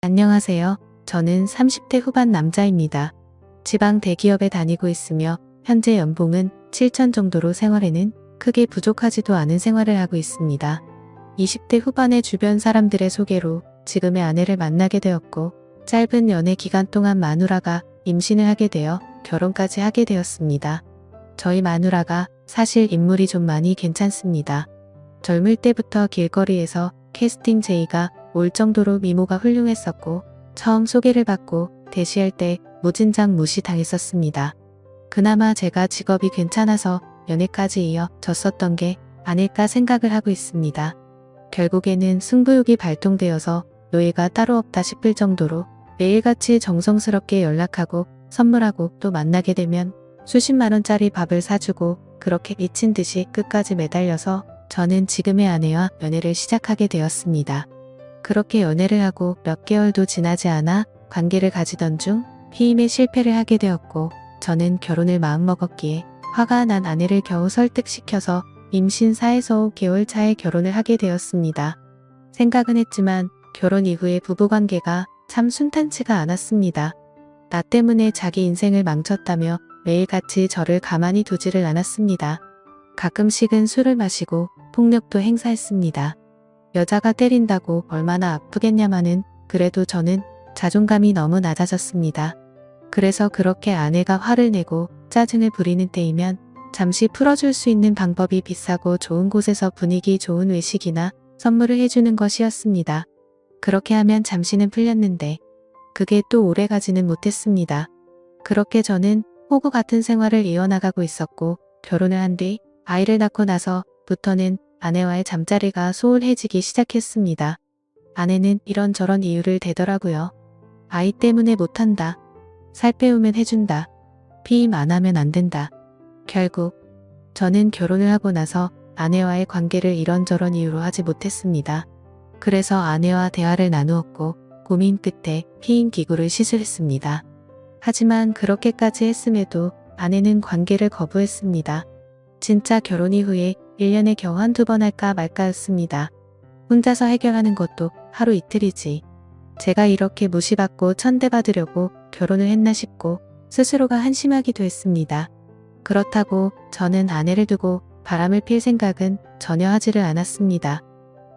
안녕하세요. 저는 30대 후반 남자입니다. 지방 대기업에 다니고 있으며 현재 연봉은 7천 정도로 생활에는 크게 부족하지도 않은 생활을 하고 있습니다. 20대 후반의 주변 사람들의 소개로 지금의 아내를 만나게 되었고 짧은 연애 기간 동안 마누라가 임신을 하게 되어 결혼까지 하게 되었습니다. 저희 마누라가 사실 인물이 좀 많이 괜찮습니다. 젊을 때부터 길거리에서 캐스팅 제의가 올 정도로 미모가 훌륭했었고 처음 소개를 받고 대시할 때 무진장 무시당했었습니다. 그나마 제가 직업이 괜찮아서 연애까지 이어졌었던 게 아닐까 생각을 하고 있습니다. 결국에는 승부욕이 발동되어서 노예가 따로 없다 싶을 정도로 매일같이 정성스럽게 연락하고 선물하고 또 만나게 되면 수십만 원짜리 밥을 사주고 그렇게 미친 듯이 끝까지 매달려서 저는 지금의 아내와 연애를 시작하게 되었습니다. 그렇게 연애를 하고 몇 개월도 지나지 않아 관계를 가지던 중 피임에 실패를 하게 되었고 저는 결혼을 마음먹었기에 화가 난 아내를 겨우 설득시켜서 임신 4에서 5개월 차에 결혼을 하게 되었습니다. 생각은 했지만 결혼 이후의 부부관계가 참 순탄치가 않았습니다. 나 때문에 자기 인생을 망쳤다며 매일같이 저를 가만히 두지를 않았습니다. 가끔씩은 술을 마시고 폭력도 행사했습니다. 여자가 때린다고 얼마나 아프겠냐마는 그래도 저는 자존감이 너무 낮아졌습니다. 그래서 그렇게 아내가 화를 내고 짜증을 부리는 때이면 잠시 풀어줄 수 있는 방법이 비싸고 좋은 곳에서 분위기 좋은 외식이나 선물을 해주는 것이었습니다. 그렇게 하면 잠시는 풀렸는데 그게 또 오래가지는 못했습니다. 그렇게 저는 호구 같은 생활을 이어나가고 있었고 결혼을 한 뒤 아이를 낳고 나서부터는 아내와의 잠자리가 소홀해지기 시작했습니다. 아내는 이런저런 이유를 대더라고요. 아이 때문에 못한다. 살 빼우면 해준다. 피임 안 하면 안 된다. 결국 저는 결혼을 하고 나서 아내와의 관계를 이런저런 이유로 하지 못했습니다. 그래서 아내와 대화를 나누었고 고민 끝에 피임 기구를 시술했습니다. 하지만 그렇게까지 했음에도 아내는 관계를 거부했습니다. 진짜 결혼 이후에 1년에 겨우 한두 번 할까 말까였습니다. 혼자서 해결하는 것도 하루 이틀이지. 제가 이렇게 무시받고 천대받으려고 결혼을 했나 싶고 스스로가 한심하기도 했습니다. 그렇다고 저는 아내를 두고 바람을 필 생각은 전혀 하지를 않았습니다.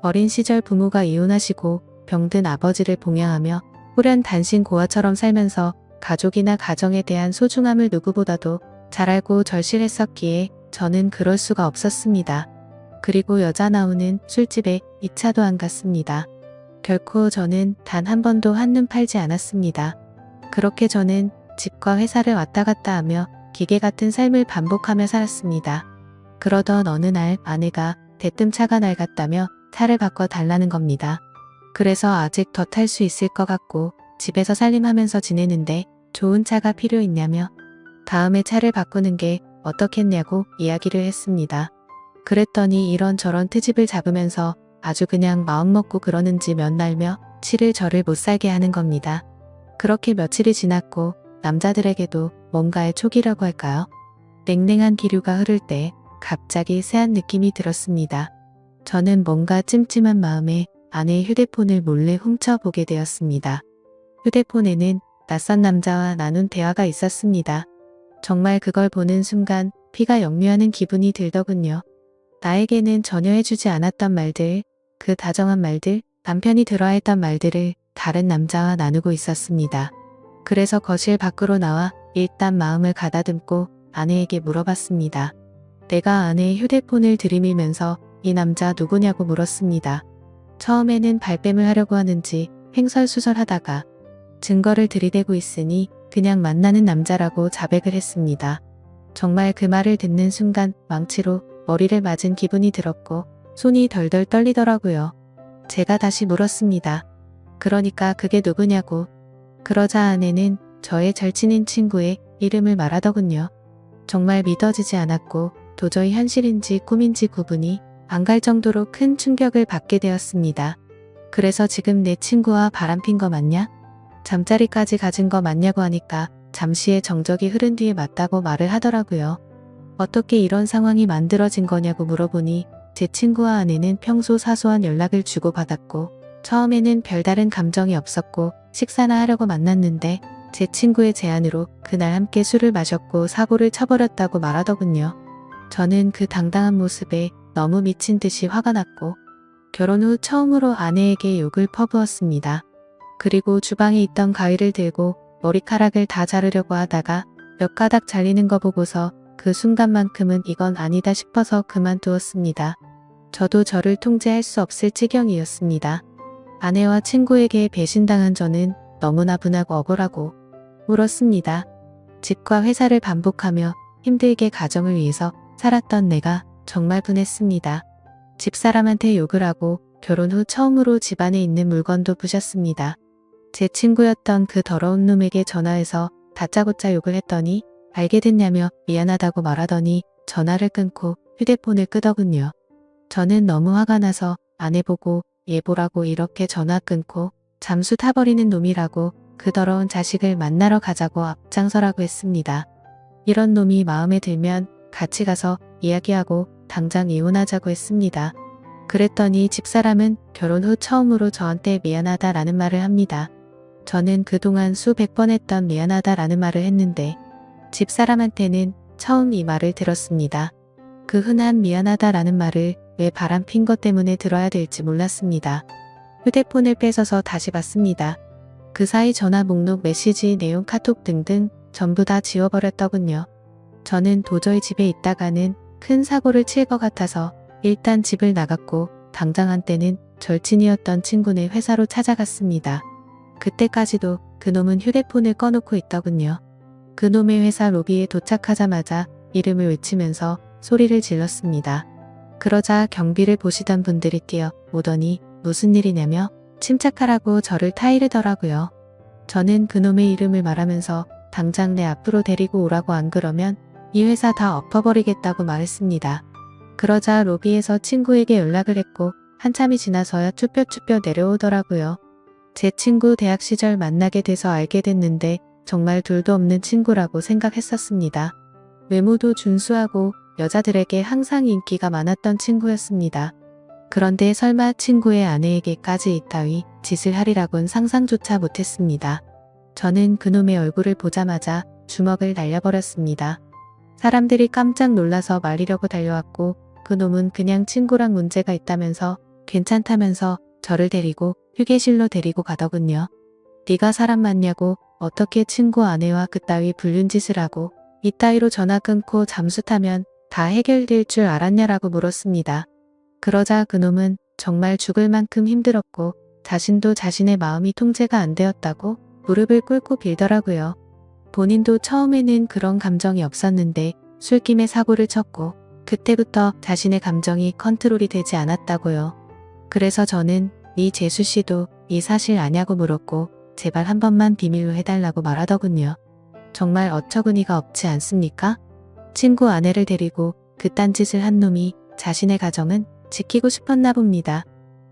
어린 시절 부모가 이혼하시고 병든 아버지를 봉양하며 호련 단신 고아처럼 살면서 가족이나 가정에 대한 소중함을 누구보다도 잘 알고 절실했었기에 저는 그럴 수가 없었습니다. 그리고 여자 나오는 술집에 2차도 안 갔습니다. 결코 저는 단 한 번도 한눈 팔지 않았습니다. 그렇게 저는 집과 회사를 왔다 갔다 하며 기계 같은 삶을 반복하며 살았습니다. 그러던 어느 날 아내가 대뜸 차가 낡았다며 차를 바꿔 달라는 겁니다. 그래서 아직 더 탈 수 있을 것 같고 집에서 살림하면서 지내는데 좋은 차가 필요 있냐며 다음에 차를 바꾸는 게 어떻겠냐고 이야기를 했습니다. 그랬더니 이런저런 트집을 잡으면서 아주 그냥 마음먹고 그러는지 몇 날며 치를 저를 못살게 하는 겁니다. 그렇게 며칠이 지났고 남자들에게도 뭔가의 촉이라고 할까요? 냉랭한 기류가 흐를 때 갑자기 새한 느낌이 들었습니다. 저는 뭔가 찜찜한 마음에 아내의 휴대폰을 몰래 훔쳐보게 되었습니다. 휴대폰에는 낯선 남자와 나눈 대화가 있었습니다. 정말 그걸 보는 순간 피가 역류하는 기분이 들더군요. 나에게는 전혀 해주지 않았던 말들, 그 다정한 말들, 남편이 들어했던 말들을 다른 남자와 나누고 있었습니다. 그래서 거실 밖으로 나와 일단 마음을 가다듬고 아내에게 물어봤습니다. 내가 아내의 휴대폰을 들이밀면서 이 남자 누구냐고 물었습니다. 처음에는 발뺌을 하려고 하는지 횡설수설하다가 증거를 들이대고 있으니 그냥 만나는 남자라고 자백을 했습니다. 정말 그 말을 듣는 순간 망치로 머리를 맞은 기분이 들었고 손이 덜덜 떨리더라고요. 제가 다시 물었습니다. 그러니까 그게 누구냐고. 그러자 아내는 저의 절친인 친구의 이름을 말하더군요. 정말 믿어지지 않았고 도저히 현실인지 꿈인지 구분이 안 갈 정도로 큰 충격을 받게 되었습니다. 그래서 지금 내 친구와 바람핀 거 맞냐? 잠자리까지 가진 거 맞냐고 하니까 잠시의 정적이 흐른 뒤에 맞다고 말을 하더라고요. 어떻게 이런 상황이 만들어진 거냐고 물어보니 제 친구와 아내는 평소 사소한 연락을 주고받았고 처음에는 별다른 감정이 없었고 식사나 하려고 만났는데 제 친구의 제안으로 그날 함께 술을 마셨고 사고를 쳐버렸다고 말하더군요. 저는 그 당당한 모습에 너무 미친 듯이 화가 났고 결혼 후 처음으로 아내에게 욕을 퍼부었습니다. 그리고 주방에 있던 가위를 들고 머리카락을 다 자르려고 하다가 몇 가닥 잘리는 거 보고서 그 순간만큼은 이건 아니다 싶어서 그만두었습니다. 저도 저를 통제할 수 없을 지경이었습니다. 아내와 친구에게 배신당한 저는 너무나 분하고 억울하고 울었습니다. 집과 회사를 반복하며 힘들게 가정을 위해서 살았던 내가 정말 분했습니다. 집사람한테 욕을 하고 결혼 후 처음으로 집안에 있는 물건도 부셨습니다. 제 친구였던 그 더러운 놈에게 전화해서 다짜고짜 욕을 했더니 알게 됐냐며 미안하다고 말하더니 전화를 끊고 휴대폰을 끄더군요. 저는 너무 화가 나서 아내 보고 얘 보라고 이렇게 전화 끊고 잠수 타버리는 놈이라고 그 더러운 자식을 만나러 가자고 앞장서라고 했습니다. 이런 놈이 마음에 들면 같이 가서 이야기하고 당장 이혼하자고 했습니다. 그랬더니 집사람은 결혼 후 처음으로 저한테 미안하다라는 말을 합니다. 저는 그동안 수백 번 했던 미안하다라는 말을 했는데 집사람한테는 처음 이 말을 들었습니다. 그 흔한 미안하다라는 말을 왜 바람핀 것 때문에 들어야 될지 몰랐습니다. 휴대폰을 뺏어서 다시 봤습니다. 그 사이 전화 목록, 메시지, 내용, 카톡 등등 전부 다 지워버렸더군요. 저는 도저히 집에 있다가는 큰 사고를 칠 것 같아서 일단 집을 나갔고 당장 한때는 절친이었던 친구네 회사로 찾아갔습니다. 그때까지도 그놈은 휴대폰을 꺼놓고 있더군요. 그놈의 회사 로비에 도착하자마자 이름을 외치면서 소리를 질렀습니다. 그러자 경비를 보시던 분들이 뛰어 오더니 무슨 일이냐며 침착하라고 저를 타이르더라고요. 저는 그놈의 이름을 말하면서 당장 내 앞으로 데리고 오라고, 안 그러면 이 회사 다 엎어버리겠다고 말했습니다. 그러자 로비에서 친구에게 연락을 했고 한참이 지나서야 쭈뼛쭈뼛 내려오더라고요. 제 친구 대학 시절 만나게 돼서 알게 됐는데 정말 둘도 없는 친구라고 생각했었습니다. 외모도 준수하고 여자들에게 항상 인기가 많았던 친구였습니다. 그런데 설마 친구의 아내에게까지 이따위 짓을 하리라곤 상상조차 못했습니다. 저는 그놈의 얼굴을 보자마자 주먹을 날려버렸습니다. 사람들이 깜짝 놀라서 말리려고 달려왔고 그놈은 그냥 친구랑 문제가 있다면서 괜찮다면서 저를 데리고 휴게실로 데리고 가더군요. 네가 사람 맞냐고, 어떻게 친구 아내와 그따위 불륜짓을 하고 이따위로 전화 끊고 잠수 타면 다 해결될 줄 알았냐라고 물었습니다. 그러자 그놈은 정말 죽을 만큼 힘들었고 자신도 자신의 마음이 통제가 안 되었다고 무릎을 꿇고 빌더라고요. 본인도 처음에는 그런 감정이 없었는데 술김에 사고를 쳤고 그때부터 자신의 감정이 컨트롤이 되지 않았다고요. 그래서 저는 네 재수씨도 이 사실 아냐고 물었고 제발 한 번만 비밀로 해달라고 말하더군요. 정말 어처구니가 없지 않습니까? 친구 아내를 데리고 그딴 짓을 한 놈이 자신의 가정은 지키고 싶었나 봅니다.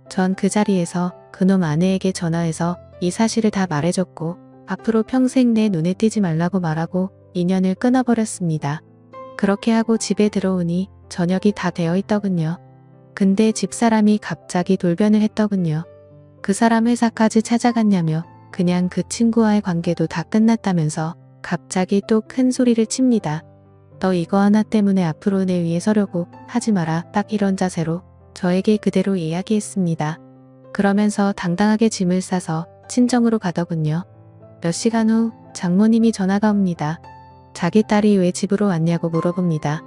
전 그 자리에서 그놈 아내에게 전화해서 이 사실을 다 말해줬고 앞으로 평생 내 눈에 띄지 말라고 말하고 인연을 끊어버렸습니다. 그렇게 하고 집에 들어오니 저녁이 다 되어 있더군요. 근데 집사람이 갑자기 돌변을 했더군요. 그 사람 회사까지 찾아갔냐며 그냥 그 친구와의 관계도 다 끝났다면서 갑자기 또 큰 소리를 칩니다. 너 이거 하나 때문에 앞으로 내 위에 서려고 하지 마라, 딱 이런 자세로 저에게 그대로 이야기했습니다. 그러면서 당당하게 짐을 싸서 친정으로 가더군요. 몇 시간 후 장모님이 전화가 옵니다. 자기 딸이 왜 집으로 왔냐고 물어봅니다.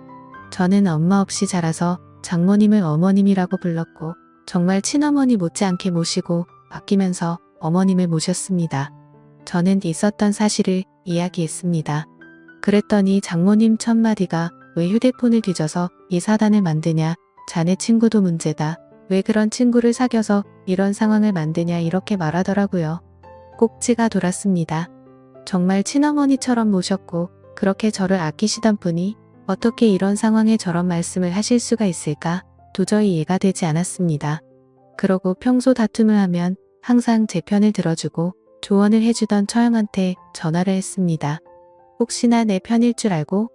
저는 엄마 없이 자라서 장모님을 어머님이라고 불렀고 정말 친어머니 못지않게 모시고 아끼면서 어머님을 모셨습니다. 저는 있었던 사실을 이야기했습니다. 그랬더니 장모님 첫마디가 왜 휴대폰을 뒤져서 이 사단을 만드냐, 자네 친구도 문제다, 왜 그런 친구를 사귀어서 이런 상황을 만드냐, 이렇게 말하더라고요. 꼭지가 돌았습니다. 정말 친어머니처럼 모셨고 그렇게 저를 아끼시던 분이 어떻게 이런 상황에 저런 말씀을 하실 수가 있을까 도저히 이해가 되지 않았습니다. 그러고 평소 다툼을 하면 항상 제 편을 들어주고 조언을 해주던 처형한테 전화를 했습니다. 혹시나 내 편일 줄 알고?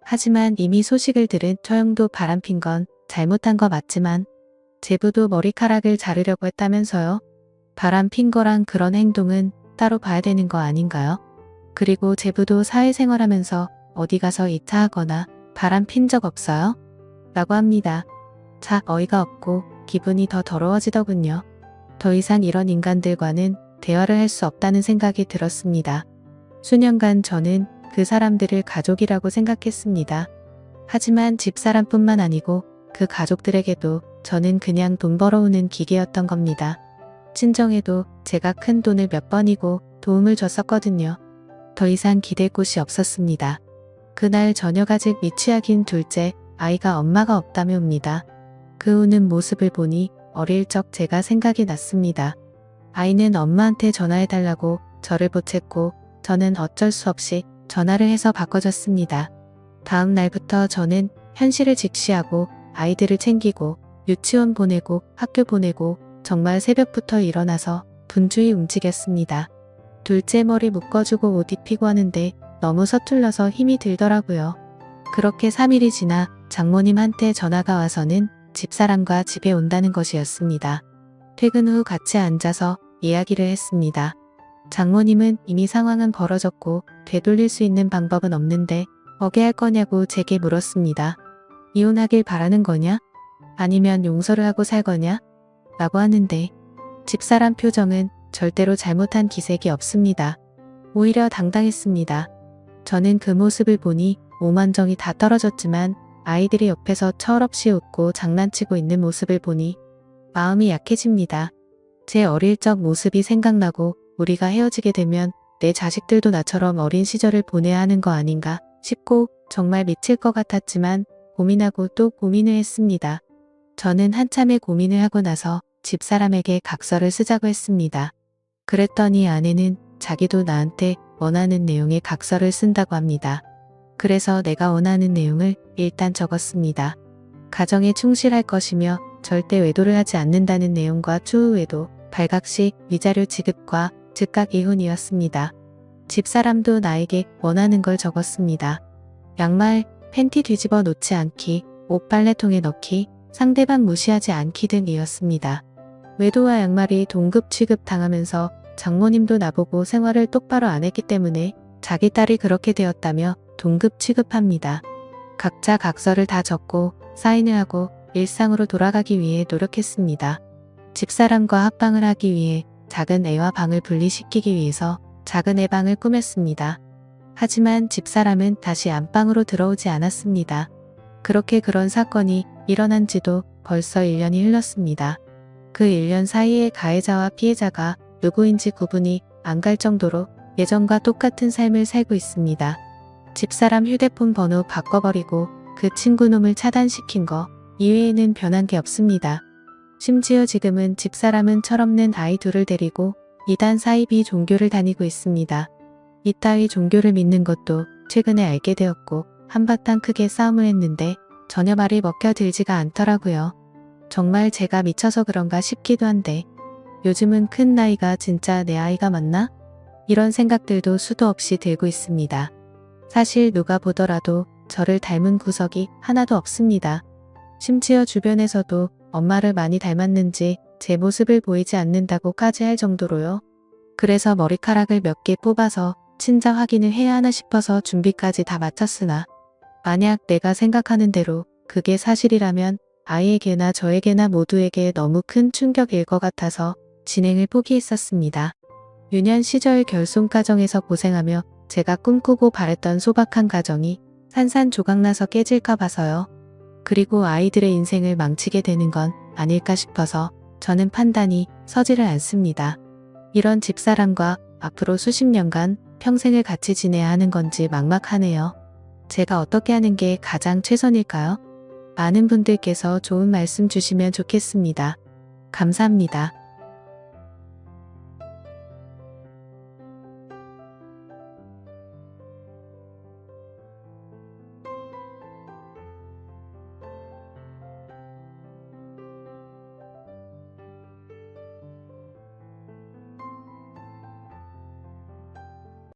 하지만 이미 소식을 들은 처형도 바람핀 건 잘못한 거 맞지만 제부도 머리카락을 자르려고 했다면서요? 바람 핀 거랑 그런 행동은 따로 봐야 되는 거 아닌가요? 그리고 제부도 사회생활하면서 어디 가서 이타하거나 바람 핀 적 없어요? 라고 합니다. 자, 어이가 없고 기분이 더 더러워지더군요. 더 이상 이런 인간들과는 대화를 할 수 없다는 생각이 들었습니다. 수년간 저는 그 사람들을 가족이라고 생각했습니다. 하지만 집사람뿐만 아니고 그 가족들에게도 저는 그냥 돈 벌어오는 기계였던 겁니다. 친정에도 제가 큰 돈을 몇 번이고 도움을 줬었거든요. 더 이상 기댈 곳이 없었습니다. 그날 저녁 아직 미취학인 둘째 아이가 엄마가 없다며 옵니다. 그 우는 모습을 보니 어릴 적 제가 생각이 났습니다. 아이는 엄마한테 전화해달라고 저를 보챘고 저는 어쩔 수 없이 전화를 해서 바꿔줬습니다. 다음 날부터 저는 현실을 직시하고 아이들을 챙기고 유치원 보내고 학교 보내고 정말 새벽부터 일어나서 분주히 움직였습니다. 둘째 머리 묶어주고 옷 입히고 하는데 너무 서툴러서 힘이 들더라고요. 그렇게 3일이 지나 장모님한테 전화가 와서는 집사람과 집에 온다는 것이었습니다. 퇴근 후 같이 앉아서 이야기를 했습니다. 장모님은 이미 상황은 벌어졌고 되돌릴 수 있는 방법은 없는데 어게 할 거냐고 제게 물었습니다. 이혼하길 바라는 거냐? 아니면 용서를 하고 살 거냐? 라고 하는데 집사람 표정은 절대로 잘못한 기색이 없습니다. 오히려 당당했습니다. 저는 그 모습을 보니 오만정이 다 떨어졌지만 아이들이 옆에서 철없이 웃고 장난치고 있는 모습을 보니 마음이 약해집니다. 제 어릴 적 모습이 생각나고 우리가 헤어지게 되면 내 자식들도 나처럼 어린 시절을 보내야 하는 거 아닌가 싶고 정말 미칠 것 같았지만 고민하고 또 고민을 했습니다. 저는 한참의 고민을 하고 나서 집사람에게 각서를 쓰자고 했습니다. 그랬더니 아내는 자기도 나한테 원하는 내용의 각서를 쓴다고 합니다. 그래서 내가 원하는 내용을 일단 적었습니다. 가정에 충실할 것이며 절대 외도를 하지 않는다는 내용과 추후 외도, 발각시, 위자료 지급과 즉각 이혼이었습니다. 집사람도 나에게 원하는 걸 적었습니다. 양말, 팬티 뒤집어 놓지 않기, 옷 빨래통에 넣기, 상대방 무시하지 않기 등이었습니다. 외도와 양말이 동급 취급 당하면서 장모님도 나보고 생활을 똑바로 안 했기 때문에 자기 딸이 그렇게 되었다며 동급 취급합니다. 각자 각서를 다 적고 사인을 하고 일상으로 돌아가기 위해 노력했습니다. 집사람과 합방을 하기 위해 작은 애와 방을 분리시키기 위해서 작은 애 방을 꾸몄습니다. 하지만 집사람은 다시 안방으로 들어오지 않았습니다. 그렇게 그런 사건이 일어난 지도 벌써 1년이 흘렀습니다. 그 1년 사이에 가해자와 피해자가 누구인지 구분이 안 갈 정도로 예전과 똑같은 삶을 살고 있습니다. 집사람 휴대폰 번호 바꿔버리고 그 친구놈을 차단시킨 거 이외에는 변한 게 없습니다. 심지어 지금은 집사람은 철없는 아이 둘을 데리고 이단 사이비 종교를 다니고 있습니다. 이따위 종교를 믿는 것도 최근에 알게 되었고 한바탕 크게 싸움을 했는데 전혀 말이 먹혀들지가 않더라고요. 정말 제가 미쳐서 그런가 싶기도 한데 요즘은 큰 나이가 진짜 내 아이가 맞나? 이런 생각들도 수도 없이 들고 있습니다. 사실 누가 보더라도 저를 닮은 구석이 하나도 없습니다. 심지어 주변에서도 엄마를 많이 닮았는지 제 모습을 보이지 않는다고까지 할 정도로요. 그래서 머리카락을 몇 개 뽑아서 친자 확인을 해야 하나 싶어서 준비까지 다 마쳤으나 만약 내가 생각하는 대로 그게 사실이라면 아이에게나 저에게나 모두에게 너무 큰 충격일 것 같아서 진행을 포기했었습니다. 유년 시절 결손가정에서 고생하며 제가 꿈꾸고 바랬던 소박한 가정이 산산조각나서 깨질까 봐서요. 그리고 아이들의 인생을 망치게 되는 건 아닐까 싶어서 저는 판단이 서지를 않습니다. 이런 집사람과 앞으로 수십 년간 평생을 같이 지내야 하는 건지 막막하네요. 제가 어떻게 하는 게 가장 최선일까요? 많은 분들께서 좋은 말씀 주시면 좋겠습니다. 감사합니다.